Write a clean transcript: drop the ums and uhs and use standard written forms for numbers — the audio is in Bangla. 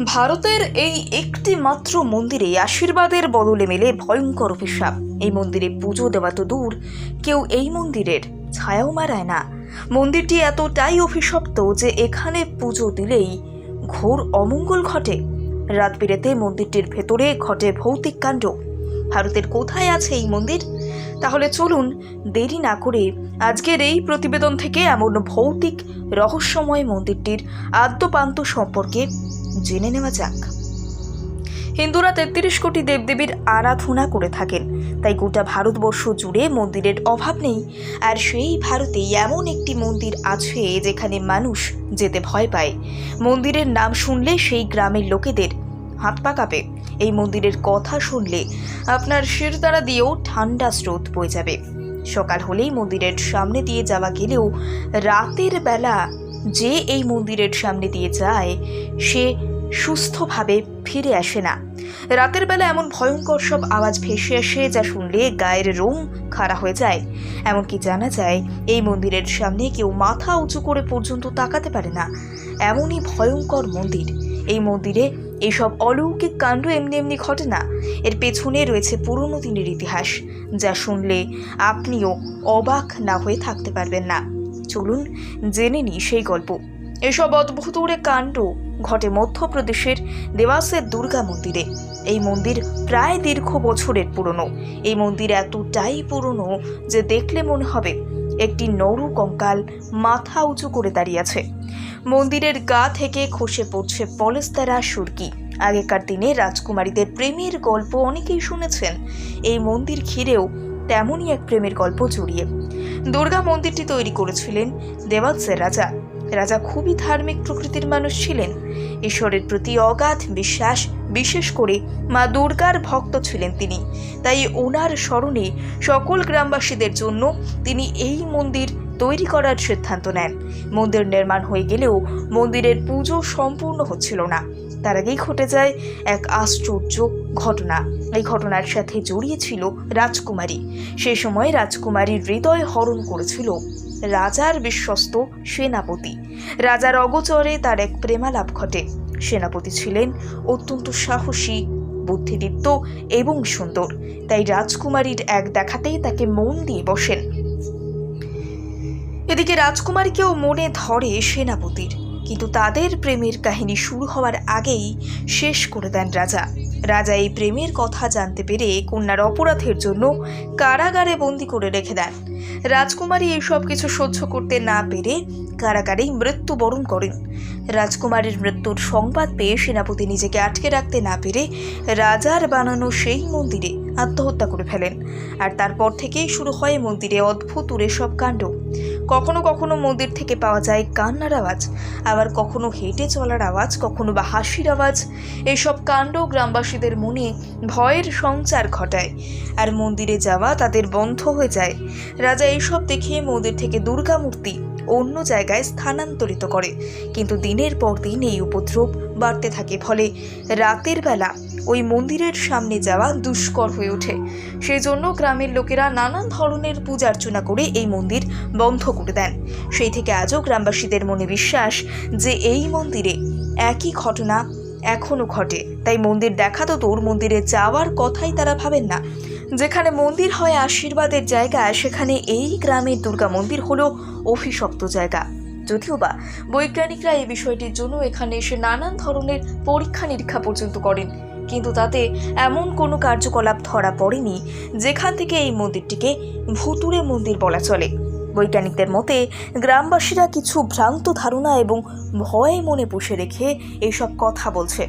ভারতের এই একটি মাত্র মন্দিরে আশীর্বাদের বদলে মেলে ভয়ঙ্কর অভিশাপ। এই মন্দিরে পুজো দেওয়া তো দূর, কেউ এই মন্দিরের ছায়াও মারায় না। মন্দিরটি এতটাই অভিশপ্ত যে এখানে পুজো দিলেই ঘোর অমঙ্গল ঘটে। রাত বিরেতে মন্দিরটির ভেতরে ঘটে ভৌতিক কাণ্ড। ভারতের কোথায় আছে এই মন্দির? তাহলে চলুন দেরি না করে আজকের এই প্রতিবেদন থেকে এমন ভৌতিক রহস্যময় মন্দিরটির আদ্যপান্ত সম্পর্কে জেনে নেওয়া যাক। হিন্দুরা 33 কোটি দেবদেবীর আরাধনা করে থাকেন, তাই গোটা ভারতবর্ষ জুড়ে মন্দিরের অভাব নেই। আর সেই ভারতেই এমন একটি মন্দির আছে যেখানে মানুষ যেতে ভয় পায়। মন্দিরের নাম শুনলে সেই গ্রামের লোকেদের হাত পা কাঁপে। এই মন্দিরের কথা শুনলে আপনার শিরদাঁড়া দিয়েও ঠান্ডা স্রোত বয়ে যাবে। সকাল হলেই মন্দিরের সামনে দিয়ে যাওয়া গেলেও রাতের বেলা যে এই মন্দিরের সামনে দিয়ে যায় সে সুস্থভাবে ফিরে আসে না। রাতের বেলা এমন ভয়ঙ্কর সব আওয়াজ ভেসে আসে যা শুনলে গায়ের রোম খাড়া হয়ে যায়। এমনকি জানা যায় এই মন্দিরের সামনে কেউ মাথা উঁচু করে পর্যন্ত তাকাতে পারে না। এমনই ভয়ঙ্কর মন্দির। এই মন্দিরে এইসব অলৌকিক কাণ্ড এমনি এমনি ঘটে না, এর পেছনে রয়েছে পুরনো দিনের ইতিহাস যা শুনলে আপনিও অবাক না হয়ে থাকতে পারবেন না। চলুন জেনে নিই সেই গল্প। এসব অদ্ভুত কাণ্ড ঘটে মধ্যপ্রদেশের দেওয়াসের দুর্গা মন্দিরে। এই মন্দির প্রায় দীর্ঘ বছরের পুরনো। এই মন্দির এতটাই পুরনো যে দেখলে মনে হবে একটি নরু কঙ্কাল মাথা উঁচু করে দাঁড়িয়ে আছে। মন্দিরের গা থেকে খসে পড়ছে পলেস্তারা সুরকি। আগেকার দিনে রাজকুমারীদের প্রেমের গল্প অনেকেই শুনেছেন। এই মন্দির ঘিরেও তেমনই এক প্রেমের গল্প জড়িয়ে। দুর্গা মন্দিরটি তৈরি করেছিলেন দেওয়াসের রাজা। রাজা খুবই ধার্মিক প্রকৃতির মানুষ ছিলেন। ঈশ্বরের প্রতি অগাধ বিশ্বাস, বিশেষ করে মা দুর্গার ভক্ত ছিলেন তিনি। তাই ওনার স্মরণে সকল গ্রামবাসীদের জন্য তিনি এই মন্দির তৈরি করার সিদ্ধান্ত নেন। মন্দির নির্মাণ হয়ে গেলেও মন্দিরের পুজো সম্পূর্ণ হচ্ছিল না। তার আগেই ঘটে যায় এক আশ্চর্য ঘটনা। এই ঘটনার সাথে জড়িয়ে ছিল রাজকুমারী। সেই সময় রাজকুমারীর হৃদয় হরণ করেছিল রাজার বিশ্বস্ত সেনাপতি। রাজার অগোচরে তার এক প্রেমালাপ ঘটে। সেনাপতি ছিলেন অত্যন্ত সাহসী, বুদ্ধিদীপ্ত এবং সুন্দর। তাই রাজকুমারীর এক দেখাতেই তাকে মন দিয়ে বসেন। এদিকে রাজকুমারীকেও মনে ধরে সেনাপতির, কিন্তু তাদের প্রেমের কাহিনী শুরু হওয়ার আগেই শেষ করে দেন রাজা। রাজা এই প্রেমের কথা জানতে পেরে কন্যার অপরাধের জন্য কারাগারে বন্দি করে রেখে দেন। রাজকুমারী এইসব কিছু সহ্য করতে না পেরে কারাগারেই মৃত্যুবরণ করেন। রাজকুমারীর মৃত্যুর সংবাদ পেয়ে সেনাপতি নিজেকে আটকে রাখতে না পেরে রাজার বানানো সেই মন্দিরে আত্মহত্যা করে ফেলেন। আর তারপর থেকেই শুরু হয় মন্দিরে অদ্ভুত সব কাণ্ড। কখনো কখনো মন্দির থেকে পাওয়া যায় কান্নার আওয়াজ, আবার কখনো হেঁটে চলার আওয়াজ, কখনো বা হাসির আওয়াজ। এইসব কাণ্ড গ্রামবাসীদের মনে ভয়ের সঞ্চার ঘটায়, আর মন্দিরে যাওয়া তাদের বন্ধ হয়ে যায়। রাজা এইসব দেখে মন্দির থেকে দুর্গা মূর্তি অন্য জায়গায় স্থানান্তরিত করে। কিন্তু দিনের পর দিন এই উপদ্রব বাড়তে থাকে, ফলে রাতের বেলা ওই মন্দিরের সামনে যাওয়া দুষ্কর হয়ে ওঠে। সেই জন্য গ্রামের লোকেরা নানান ধরনের পূজা অর্চনা করে এই মন্দির বন্ধ করে দেন। সেই থেকে আজও গ্রামবাসীদের মনে বিশ্বাস যে এই মন্দিরে একই ঘটনা এখনো ঘটে। তাই মন্দির দেখা তো দূর, মন্দিরে যাওয়ার কথাই তারা ভাবেন না। যেখানে মন্দির হয় আশীর্বাদের জায়গা, সেখানে এই গ্রামের দুর্গা মন্দির হলো অভিশপ্ত জায়গা। যদিও বা বৈজ্ঞানিকরা এই বিষয়টির জন্য এখানে এসে নানান ধরনের পরীক্ষা নিরীক্ষা পর্যন্ত করেন, কিন্তু তাতে এমন কোনো কার্যকলাপ ধরা পড়েনি যেখান থেকে এই মন্দিরটিকে ভুতুড়ে মন্দির বলা চলে। বৈজ্ঞানিকদের মতে গ্রামবাসীরা কিছু ভ্রান্ত ধারণা এবং ভয় মনে পুষে রেখে এইসব কথা বলছে।